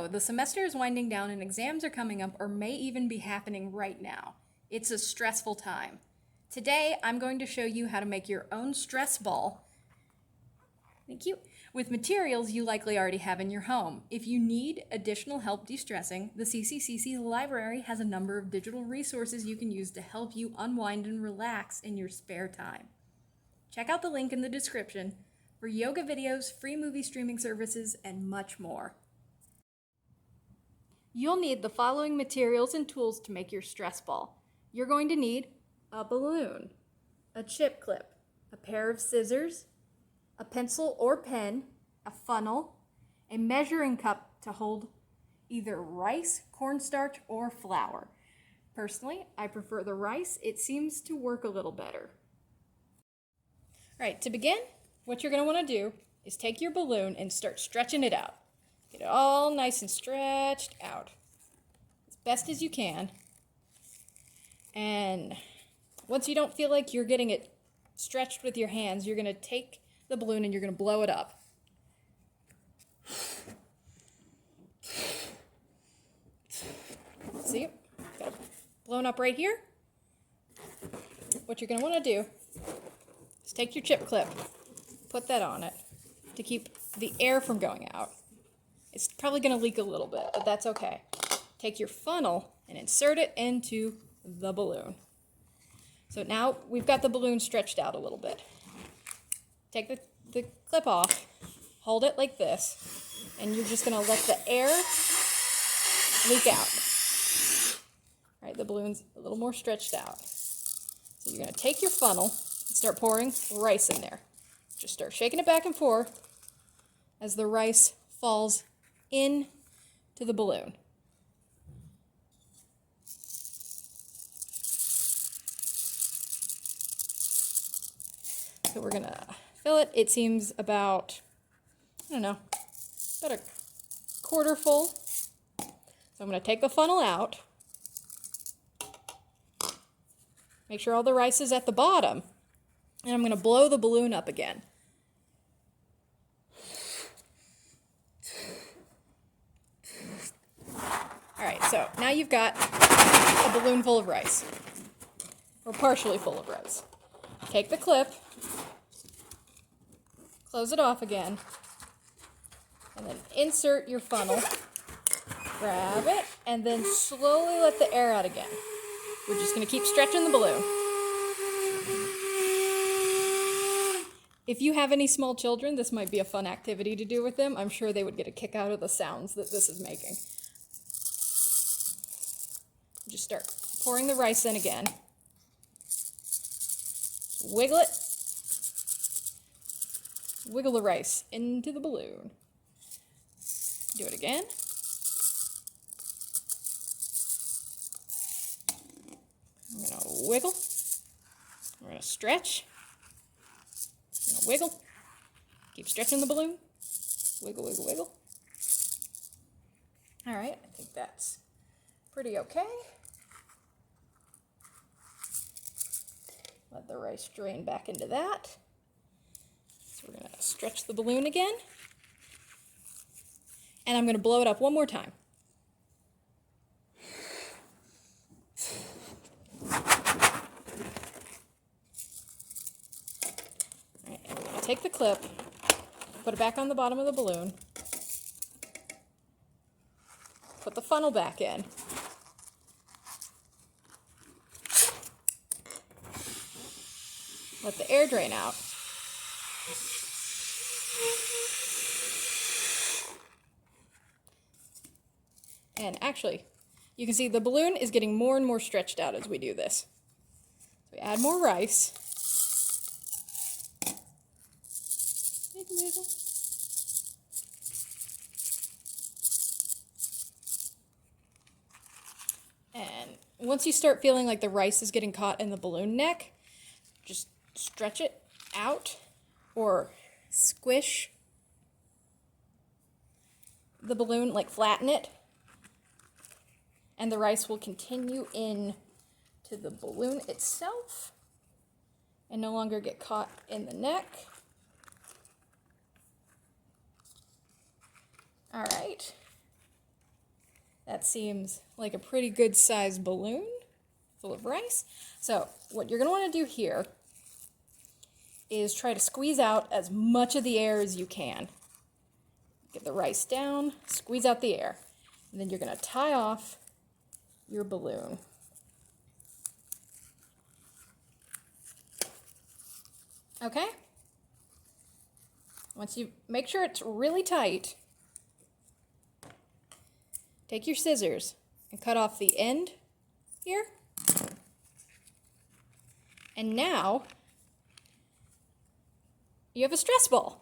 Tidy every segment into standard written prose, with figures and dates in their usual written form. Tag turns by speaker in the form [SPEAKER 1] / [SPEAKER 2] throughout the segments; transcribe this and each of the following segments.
[SPEAKER 1] know, the semester is winding down and exams are coming up or may even be happening right now. It's a stressful time. Today, I'm going to show you how to make your own stress ball. Thank you. With materials you likely already have in your home. If you need additional help de-stressing, the CCCC library has a number of digital resources you can use to help you unwind and relax in your spare time. Check out the link in the description for yoga videos, free movie streaming services, and much more. You'll need the following materials and tools to make your stress ball. You're going to need a balloon, a chip clip, a pair of scissors, a pencil or pen, a funnel, a measuring cup to hold either rice, cornstarch, or flour. Personally, I prefer the rice. It seems to work a little better. All right, to begin, what you're going to want to do is take your balloon and start stretching it out. Get it all nice and stretched out as best as you can. And once you don't feel like you're getting it stretched with your hands, you're going to take the balloon and you're going to blow it up. See? Got it blown up right here. What you're going to want to do is take your chip clip, put that on it to keep the air from going out. It's probably going to leak a little bit, but that's okay. Take your funnel and insert it into the balloon. So now we've got the balloon stretched out a little bit. Take the clip off, hold it like this, and you're just going to let the air leak out. All right, the balloon's a little more stretched out. So you're going to take your funnel and start pouring rice in there. Just start shaking it back and forth as the rice falls into the balloon. So we're going to fill it. It seems about, about a quarter full. So I'm going to take the funnel out. Make sure all the rice is at the bottom. And I'm going to blow the balloon up again. All right, so now you've got a balloon full of rice, or partially full of rice. Take the clip, close it off again, and then insert your funnel, grab it, and then slowly let the air out again. We're just going to keep stretching the balloon. If you have any small children, this might be a fun activity to do with them. I'm sure they would get a kick out of the sounds that this is making. Just start pouring the rice in again. Wiggle it. Wiggle the rice into the balloon. Do it again. I'm going to wiggle. We're going to stretch. I'm going to wiggle. Keep stretching the balloon. Wiggle, wiggle, wiggle. All right, I think that's pretty okay. Let the rice drain back into that. So we're going to stretch the balloon again. And I'm going to blow it up one more time. All right, and we're going to take the clip, put it back on the bottom of the balloon, put the funnel back in. Let the air drain out. And actually, you can see the balloon is getting more and more stretched out as we do this. So we add more rice. Wiggle, wiggle. And once you start feeling like the rice is getting caught in the balloon neck, just stretch it out or squish the balloon, like flatten it, and the rice will continue in to the balloon itself and no longer get caught in the neck. All right. That seems like a pretty good sized balloon full of rice. So what you're going to want to do here is try to squeeze out as much of the air as you can. Get the rice down, squeeze out the air, and then you're going to tie off your balloon. Okay? Once you make sure it's really tight, take your scissors and cut off the end here. And now you have a stress ball.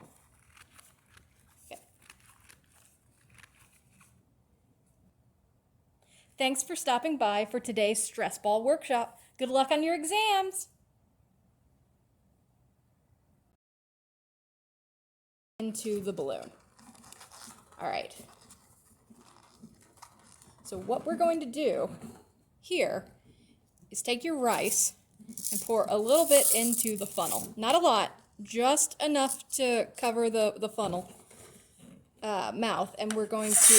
[SPEAKER 1] Okay. Thanks for stopping by for today's stress ball workshop. Good luck on your exams. Into the balloon. All right. So what we're going to do here is take your rice and pour a little bit into the funnel. Not a lot, just enough to cover the funnel mouth. And we're going to